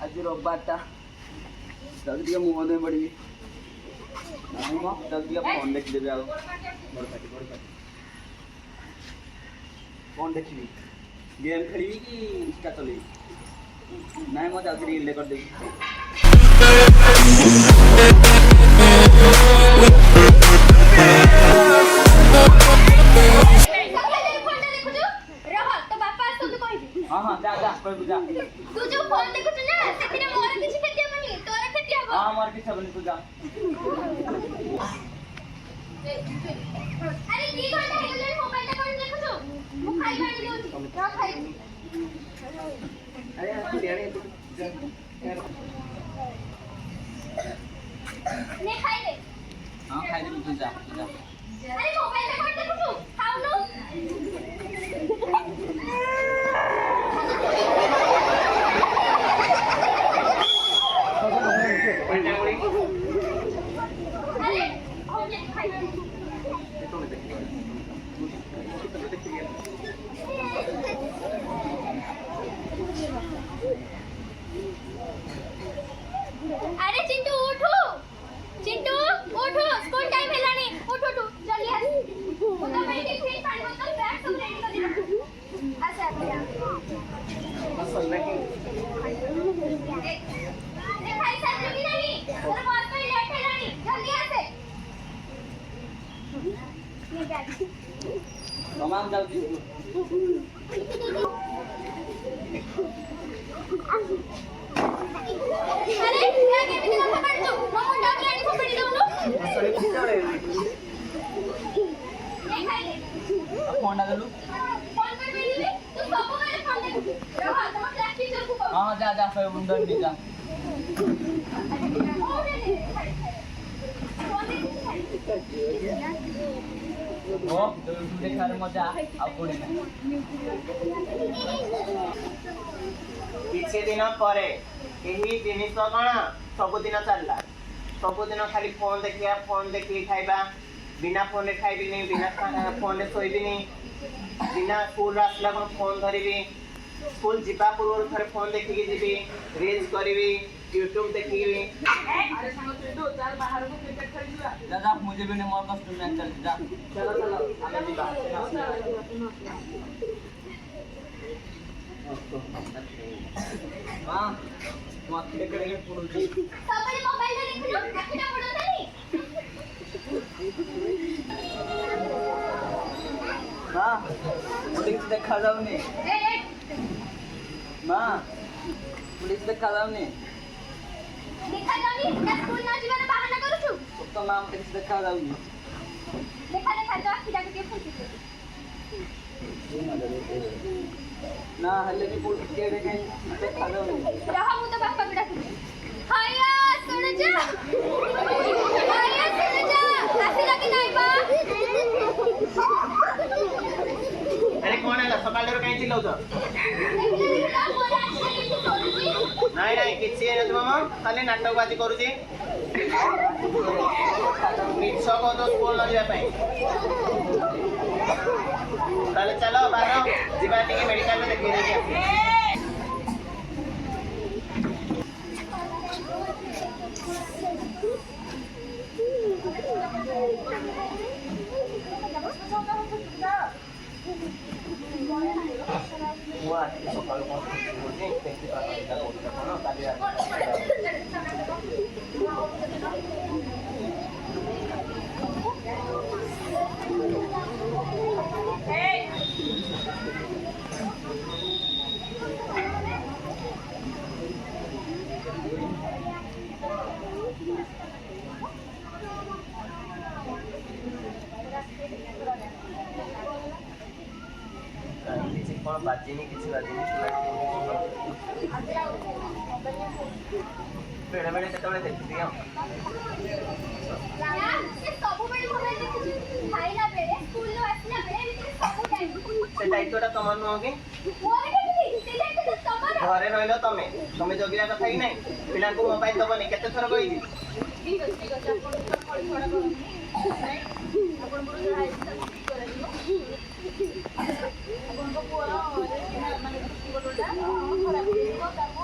आज रविवारटा ଟିକେ ମୁହଁ ଦେଇ ପଡ଼ିବି ନାଇଁ ମ ଟିକେ ଫୋନ୍ ଦେଖିଦେବି ଆଉ କ'ଣ ଦେଖିବି गेम खेली कि इंस्टा चलेगी नहीं मत आखिर रील कर देगी हां हां जा जा कोई बुझा तू जो फोन देखु छ ना सेतिरे मोर किछि खेती हबनी तोरा खेती हबो हां मोर किछि हबनी तू जा अरे 2 घंटा हे गेले मोबाइल ता कोन देखु छ मु खाई बानी देउछि का खाई अरे तू देणे ने खाई ले हां खाई ले तू जा अरे मोबाइल ता कोन देखु छ खाऊ लो अरे ओके खाई अरे चिंटू उठो स्कूल टाइम हेलानी उठ जल्दी आ ओका भाई टिफिन पानी बोतल बैग सब रेडी कर दिला अच्छा असल लेकिन ए भाई साहब जल्दी नहीं तेरा बहुत पे लेट हेलानी जल्दी आ से ये बैग तमाम जाउची अरे क्या के बिना पकड़ दो मम्मा डॉक्टर आनी पकड़ी दउनु सरे कितने नहीं खाई ले फोन ना देलु फोन कर देली तू सब मेरे फोन दे रहा तुम क्लास टीचर को कहो हां जा जा कोई मुंडन नहीं जा ओ तो देखार मजा आ कोडी ना किछि दिन परे एही जिनिस कण सबुदिन चलला सबुदिन खाली फोन देखी खाइबा बिना फोन रे खाइबिनी बिना फोन रे सोइबिनी बिना स्कूल आसला कोन फोन धरिबी स्कूल जिबा पूर्व थरे फोन देखिकी जीबी रील्स करिबी यूट्यूब देखिबी अरे संग तू चल बाहर को क्रिकेट खेलिबा जा जा मुझे भी नहीं मोर कष्ट में चल जा चलो आगे जीबा हां मत लेकर के पड़ोजी सबरे मोबाइल रे देखो आखिटा पड़ो तनी हां पुलिस देखा जाऊनी मां पुलिस देखा जाऊनी देखा जानी ना स्कूल ना जीवन बहाना करू छु तो नाम पुलिस देखा जाऊनी देखा जो आखिटा के फुटी ना हल्ले की पुलिस के देखे देखा जाऊनी रहा मु तो बापा बिड़ा हाया सुन जा आसी लगी नहीं बा अरे कोण आला सकाळ रे काय चिल्लाव तो नाही नाही किछि नाही मामा खाली नाटकबाजी करूची मिछ को तो स्कूल न जा पाए ताले चलो बारो जीवा टिके मेडिकल में देखि देखे हुआ सकाळ को बोलते टेंशन का ना काली कौन बाजिनी किसी बाजिनी बेड़े बेड़े केतबेले देखि दियो यार से सब बेले मोबाइल देखि खाइला बेले स्कूल लो आसला बेले सब टाइम से दायित्वटा तमन नुह कि मोरे केति से दायित्व तमर घरे रहिलो तमे जगिला कथा ही नहीं पिला को मोबाइल दबनी केते थर कहि दी ठीक है अपन थोड़ा थोड़ा करो अपन बड़ हाई कराइयो अपन को पूरा माने छुट्टी बोलटा खराब हो ताको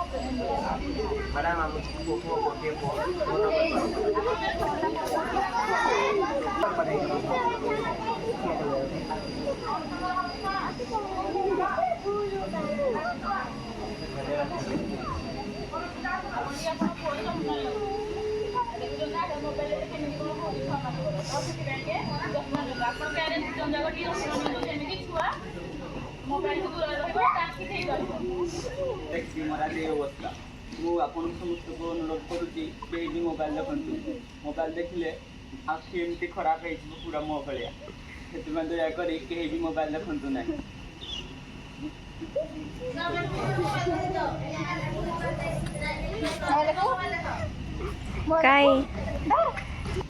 ଆମକୁ ଗୋଟିଏ देखिए मोरा ये अवस्था मु आपन समस्त को अनुरोध करूची केही भी मोबाइल देखंतु मोबाइल देखिले आखि एमती खराब है पूरा मो भलिया ସେଥିପାଇଁ ଦୟାକରି କେହି ବି ମୋବାଇଲ ଦେଖନ୍ତୁ ନାହିଁ। काय